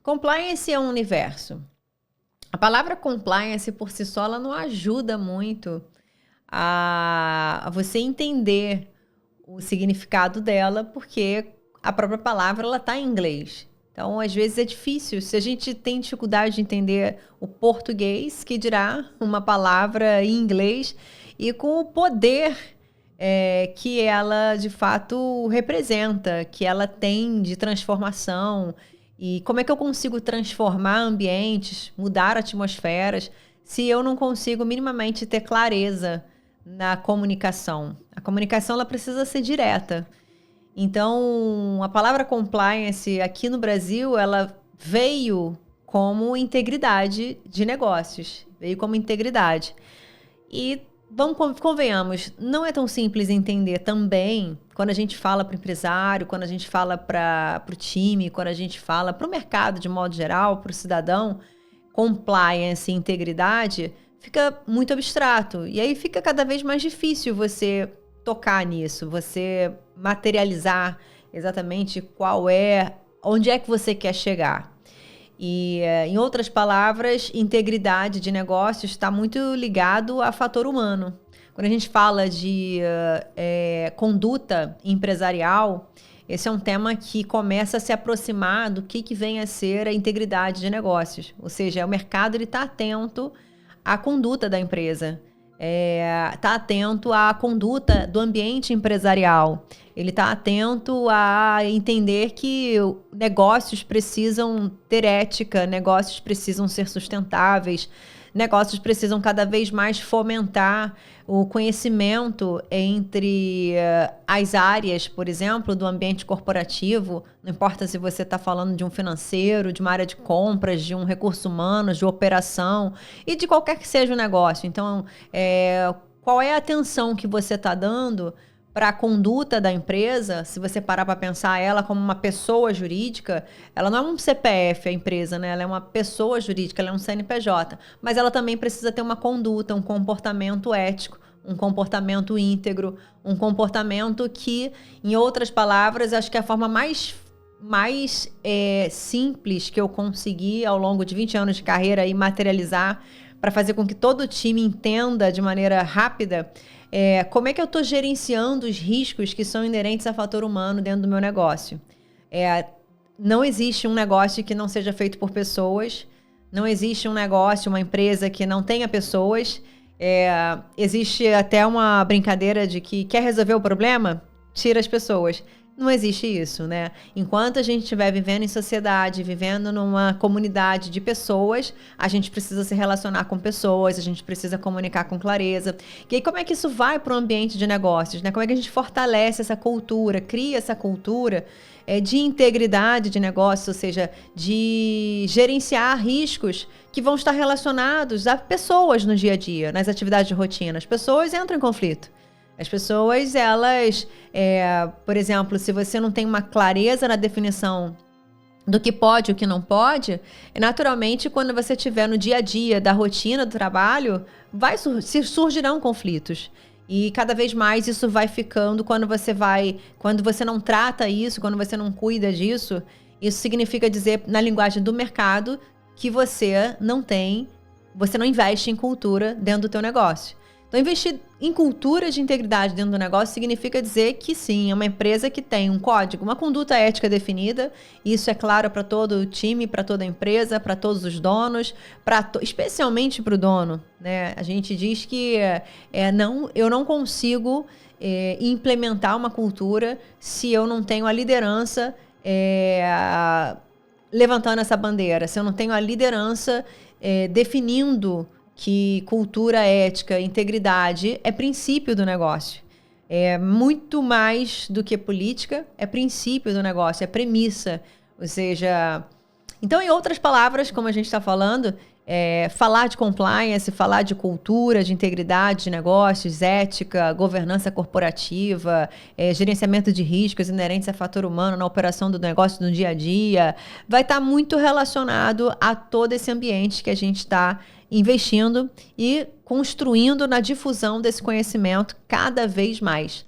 Compliance é um universo. A palavra compliance por si só ela não ajuda muito a você entender o significado dela, porque a própria palavra ela está em inglês. Então, às vezes é difícil. Se a gente tem dificuldade de entender o português, que dirá uma palavra em inglês, e com o poder que ela, de fato, representa, que ela tem de transformação. E como é que eu consigo transformar ambientes, mudar atmosferas, se eu não consigo minimamente ter clareza na comunicação? A comunicação ela precisa ser direta. Então, a palavra compliance aqui no Brasil, ela veio como integridade de negócios. Veio como integridade. E convenhamos, não é tão simples entender também quando a gente fala para o empresário, quando a gente fala para o time, quando a gente fala para o mercado de modo geral, para o cidadão, compliance e integridade, fica muito abstrato. E aí fica cada vez mais difícil você tocar nisso, você materializar exatamente onde é que você quer chegar. E, em outras palavras, integridade de negócios está muito ligado a fator humano. Quando a gente fala de conduta empresarial, esse é um tema que começa a se aproximar do que vem a ser a integridade de negócios. Ou seja, o mercado está atento à conduta da empresa. Está atento à conduta do ambiente empresarial. Ele está atento a entender que negócios precisam ter ética, negócios precisam ser sustentáveis, negócios precisam cada vez mais fomentar o conhecimento entre as áreas, por exemplo, do ambiente corporativo. Não importa se você está falando de um financeiro, de uma área de compras, de um recurso humano, de operação e de qualquer que seja o negócio. Então, qual é a atenção que você está dando para a conduta da empresa? Se você parar para pensar ela como uma pessoa jurídica, ela não é um CPF, a empresa, né? Ela é uma pessoa jurídica, ela é um CNPJ, mas ela também precisa ter uma conduta, um comportamento ético, um comportamento íntegro, um comportamento que, em outras palavras, acho que é a forma mais simples que eu consegui ao longo de 20 anos de carreira e materializar para fazer com que todo o time entenda de maneira rápida como é que eu estou gerenciando os riscos que são inerentes a fator humano dentro do meu negócio. Não existe um negócio que não seja feito por pessoas, não existe um negócio, uma empresa que não tenha pessoas. Existe até uma brincadeira de que quer resolver o problema? Tira as pessoas. Não existe isso, né? Enquanto a gente estiver vivendo em sociedade, vivendo numa comunidade de pessoas, a gente precisa se relacionar com pessoas, a gente precisa comunicar com clareza. E aí, como é que isso vai para o ambiente de negócios, né? Como é que a gente fortalece essa cultura, cria essa cultura de integridade de negócio, ou seja, de gerenciar riscos que vão estar relacionados a pessoas no dia a dia, nas atividades de rotina. As pessoas entram em conflito. As pessoas, elas, por exemplo, se você não tem uma clareza na definição do que pode e o que não pode, naturalmente, quando você estiver no dia a dia da rotina do trabalho, surgirão conflitos. E cada vez mais isso vai ficando quando você não trata isso, quando você não cuida disso, isso significa dizer, na linguagem do mercado, que você não investe em cultura dentro do teu negócio. Então, investir em cultura de integridade dentro do negócio significa dizer que sim, é uma empresa que tem um código, uma conduta ética definida. Isso é claro para todo o time, para toda a empresa, para todos os donos, especialmente para o dono, né? A gente diz que eu não consigo implementar uma cultura se eu não tenho a liderança levantando essa bandeira, se eu não tenho a liderança definindo que cultura, ética, integridade é princípio do negócio. É muito mais do que política, é princípio do negócio, é premissa. Ou seja, então, em outras palavras, como a gente está falando, falar de compliance, falar de cultura, de integridade de negócios, ética, governança corporativa, gerenciamento de riscos inerentes a fator humano na operação do negócio no dia a dia, vai estar muito relacionado a todo esse ambiente que a gente está investindo e construindo na difusão desse conhecimento cada vez mais.